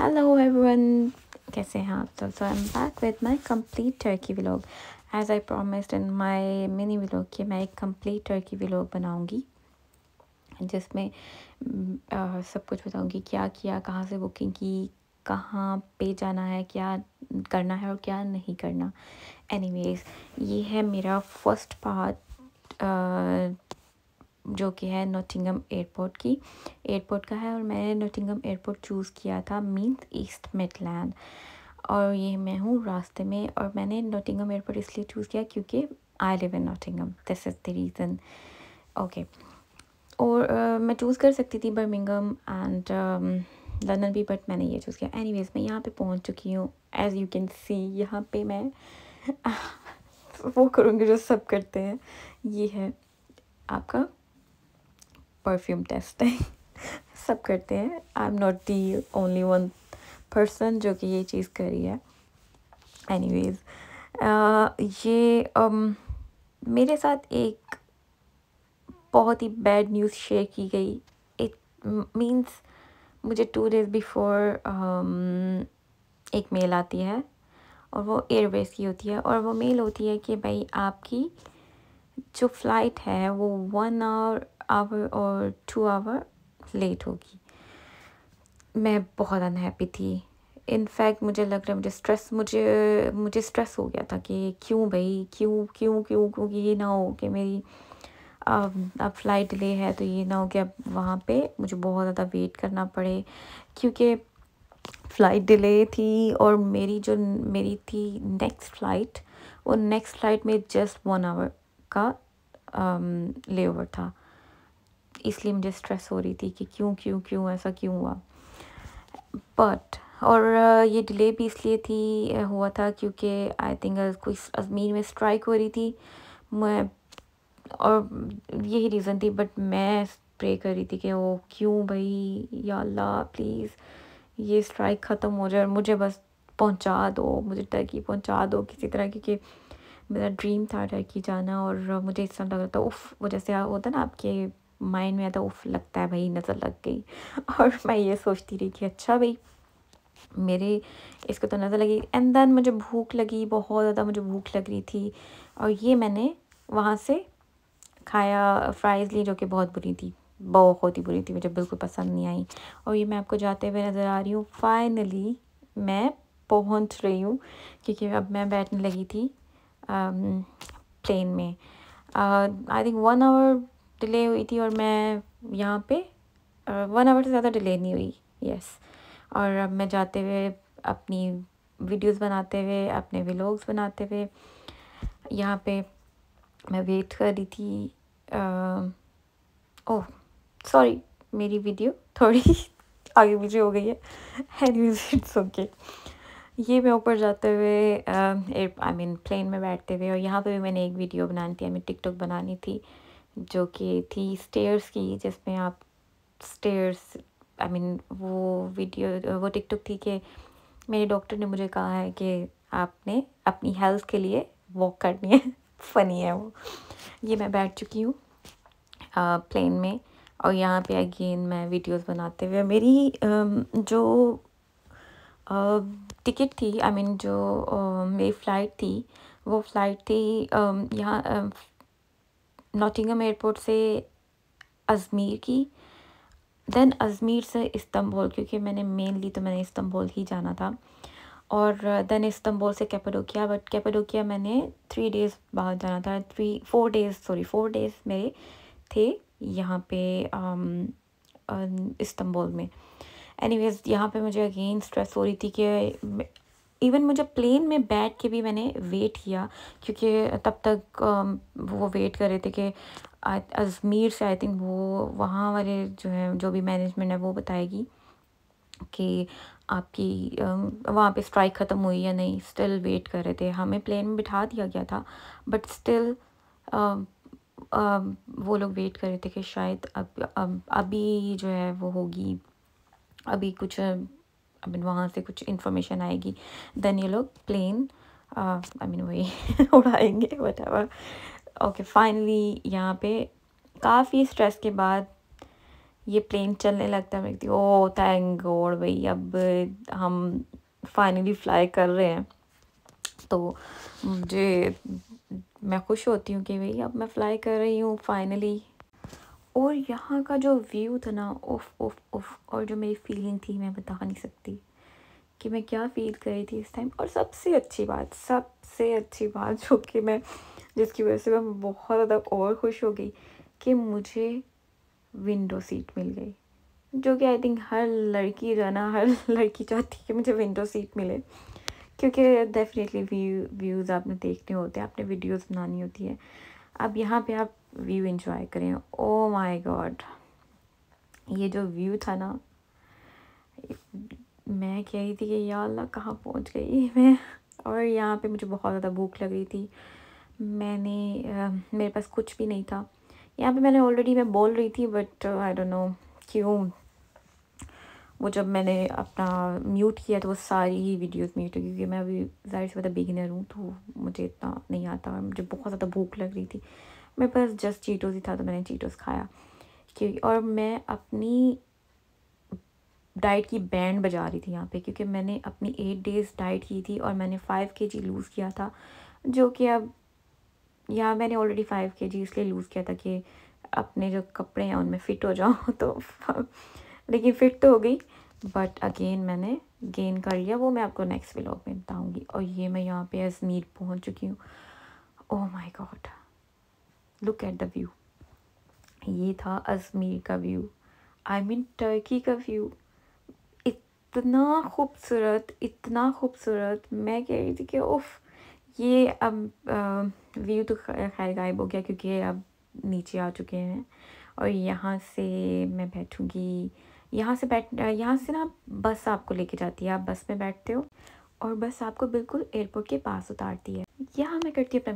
Hello everyone, कैसे हैं आप सब? So I'm back with my complete turkey vlog. As I promised in my mini vlog कि मैं एक complete turkey vlog बनाऊंगी जिसमें सब कुछ बताऊंगी क्या किया, कहाँ से बुकिंग की, कहाँ पे जाना है, क्या करना है और क्या नहीं करना. Anyways, ये है मेरा फर्स्ट पार्ट जो कि है नॉटिंघम एयरपोर्ट का है और मैंने नॉटिंघम एयरपोर्ट चूज़ किया था मीन्स ईस्ट मिडलैंड और ये मैं हूँ रास्ते में. और मैंने नॉटिंघम एयरपोर्ट इसलिए चूज़ किया क्योंकि I live in Nottingham, this is the reason. Okay, और मैं चूज़ कर सकती थी बर्मिंघम एंड लंदन भी, बट मैंने ये चूज़ किया. एनीवेज, मैं यहाँ पे पहुँच चुकी हूँ. एज़ यू कैन सी यहाँ पे मैं वो करूँगी जो सब करते हैं. ये है आपका परफ्यूम टेस्टिंग. सब करते हैं. I am not the only one person जो कि ये चीज़ करी है. एनीवेज, ये मेरे साथ एक बहुत ही बैड न्यूज़ शेयर की गई. इट मीन्स मुझे 2 days बिफोर एक मेल आती है और वो एयरवेज की होती है और वो मेल होती है कि भाई आपकी जो फ़्लाइट है वो 1 आवर और 2 आवर लेट होगी. मैं बहुत अनहैप्पी थी. इनफैक्ट मुझे लग रहा है मुझे स्ट्रेस हो गया था कि क्यों भाई, क्योंकि ये ना हो कि मेरी अब फ़्लाइट डिले है तो ये ना हो कि अब वहाँ पे मुझे बहुत ज़्यादा वेट करना पड़े क्योंकि फ़्लाइट डिले थी और मेरी थी नेक्स्ट फ़्लाइट. और नेक्स्ट फ़्लाइट में जस्ट 1 आवर का लेओवर था. इसलिए मुझे स्ट्रेस हो रही थी कि क्यों ऐसा क्यों हुआ. बट और ये डिले भी इसलिए हुआ था क्योंकि आई थिंक कोई अजमेर में स्ट्राइक हो रही थी. मैं और यही रीज़न थी. बट मैं प्रे कर रही थी कि वो क्यों भाई, या अल्लाह प्लीज़ ये स्ट्राइक ख़त्म हो जाए और मुझे बस पहुंचा दो, मुझे टर्की पहुंचा दो किसी तरह, क्योंकि मेरा ड्रीम था टर्की जाना. और मुझे इस तरह लग रहा था उफ़, वो जैसे होता ना आपके माइंड में आता उफ़ लगता है भाई नज़र लग गई. और मैं ये सोचती रही कि अच्छा भाई मेरे इसको तो नज़र लगी. एंड देन मुझे भूख लगी, बहुत ज़्यादा मुझे भूख लग रही थी और ये मैंने वहाँ से खाया, फ्राइज़ ली जो कि बहुत बुरी थी, मुझे बिल्कुल पसंद नहीं आई. और ये मैं आपको जाते हुए नज़र आ रही हूँ. फाइनली मैं पहुँच रही हूँ क्योंकि अब मैं बैठने लगी थी प्लेन में. आई थिंक 1 आवर डिले हुई थी और मैं यहाँ पे 1 आवर से ज़्यादा डिले नहीं हुई. यस. और अब मैं जाते हुए अपनी वीडियोस बनाते हुए, अपने व्लॉग्स बनाते हुए यहाँ पे मैं वेट कर रही थी. ओह सॉरी, मेरी वीडियो थोड़ी आगे पीछे हो गई है. Anyways it's okay. ये मैं ऊपर जाते हुए प्लेन में बैठते हुए, और यहाँ पे भी मैंने एक वीडियो बनानी थी, हमें टिकटॉक बनानी थी जो कि थी स्टेयर्स की, जिसमें आप स्टेयर्स वो टिकटॉक थी कि मेरे डॉक्टर ने मुझे कहा है कि आपने अपनी हेल्थ के लिए वॉक करनी है. फ़नी है वो. ये मैं बैठ चुकी हूँ प्लेन में और यहाँ पे अगेन मैं वीडियोस बनाते हुए मेरी जो टिकट थी, जो मेरी फ़्लाइट थी, वो फ़्लाइट थी यहाँ नॉटिंघम एयरपोर्ट से अजमेर की, देन अजमेर से इस्तांबुल, क्योंकि मैंने इस्तांबुल ही जाना था. और देन इस्तांबुल से कैपाडोकिया, बट कैपाडोकिया मैंने 3 days बाद जाना था. 4 days मेरे थे यहाँ पे इस्तांबुल में. एनीवेज, यहाँ पे मुझे अगेन स्ट्रेस हो रही थी कि इवन मुझे प्लेन में बैठ के भी मैंने वेट किया क्योंकि तब तक वो वेट कर रहे थे कि अजमेर से आई थिंक वो वहाँ वाले जो है, जो भी मैनेजमेंट है वो बताएगी कि आपकी वहाँ पे स्ट्राइक ख़त्म हुई या नहीं. स्टिल वेट कर रहे थे. हमें प्लेन में बिठा दिया गया था बट स्टिल वो लोग वेट कर रहे थे कि शायद अभी जो है वो होगी, अभी कुछ वहाँ से कुछ इन्फॉर्मेशन आएगी, देन ये लोग प्लेन वही उड़ाएंगे व्हाटएवर. ओके, फाइनली यहाँ पे काफ़ी स्ट्रेस के बाद ये प्लेन चलने लगता है, मैं कहती हूँ ओह थैंक गॉड भाई, अब हम फाइनली फ्लाई कर रहे हैं। तो मुझे मैं खुश होती हूँ कि भाई अब मैं फ्लाई कर रही हूँ फाइनली। और यहाँ का जो व्यू था ना, उफ उफ उफ, और जो मेरी फीलिंग थी मैं बता नहीं सकती कि मैं क्या फ़ील कर रही थी इस टाइम। और सबसे अच्छी बात जो कि मैं जिसकी वजह से मैं बहुत ज़्यादा और खुश हो गई कि मुझे विंडो सीट मिल गई, जो कि आई थिंक हर लड़की जो है ना, हर लड़की चाहती है कि मुझे विंडो सीट मिले, क्योंकि डेफिनेटली व्यूज़ आपने देखने होते हैं, आपने वीडियोस बनानी होती है। अब यहाँ पे आप व्यू एंजॉय करें। ओ माय गॉड, ये जो व्यू था ना, मैं कह रही थी कि या अल्लाह कहाँ पहुँच गई मैं। और यहाँ पे मुझे बहुत ज़्यादा भूख लग रही थी। मेरे पास कुछ भी नहीं था यहाँ पे। मैं बोल रही थी बट आई डोंट नो क्यों, वो जब मैंने अपना म्यूट किया तो वो सारी ही वीडियोस म्यूट हो गई, क्योंकि मैं अभी ज़ाहिर सी बात है बिगिनर हूँ, तो मुझे इतना नहीं आता और मुझे बहुत ज़्यादा भूख लग रही थी। मेरे पास जस्ट चीटोस ही था तो मैंने चीटोस खाया, क्योंकि और मैं अपनी डाइट की बैंड बजा रही थी यहाँ पे, क्योंकि मैंने अपनी 8 डेज़ डाइट की थी और मैंने 5 kg लूज़ किया था, जो कि अब यहाँ मैंने ऑलरेडी 5 kg इसलिए लूज़ किया था कि अपने जो कपड़े हैं उनमें फ़िट हो जाऊँ तो लेकिन फ़िट तो हो गई, बट अगेन मैंने गेन कर लिया। वो मैं आपको नेक्स्ट व्लॉग में बताऊँगी। और ये मैं यहाँ पे अजमेर पहुँच चुकी हूँ। Oh my God, look at the view. ये था अजमेर का व्यू, आई मीन टर्की का व्यू। इतना खूबसूरत, इतना खूबसूरत, मैं कह रही थी कि उफ, ये अब व्यू तो खैर गायब हो गया क्योंकि अब नीचे आ चुके हैं। और यहाँ से मैं बैठूँगी, यहाँ से ना बस आपको लेके जाती है, आप बस में बैठते हो और बस आपको बिल्कुल एयरपोर्ट के पास उतारती है। यहाँ मैं करती हूँ अपना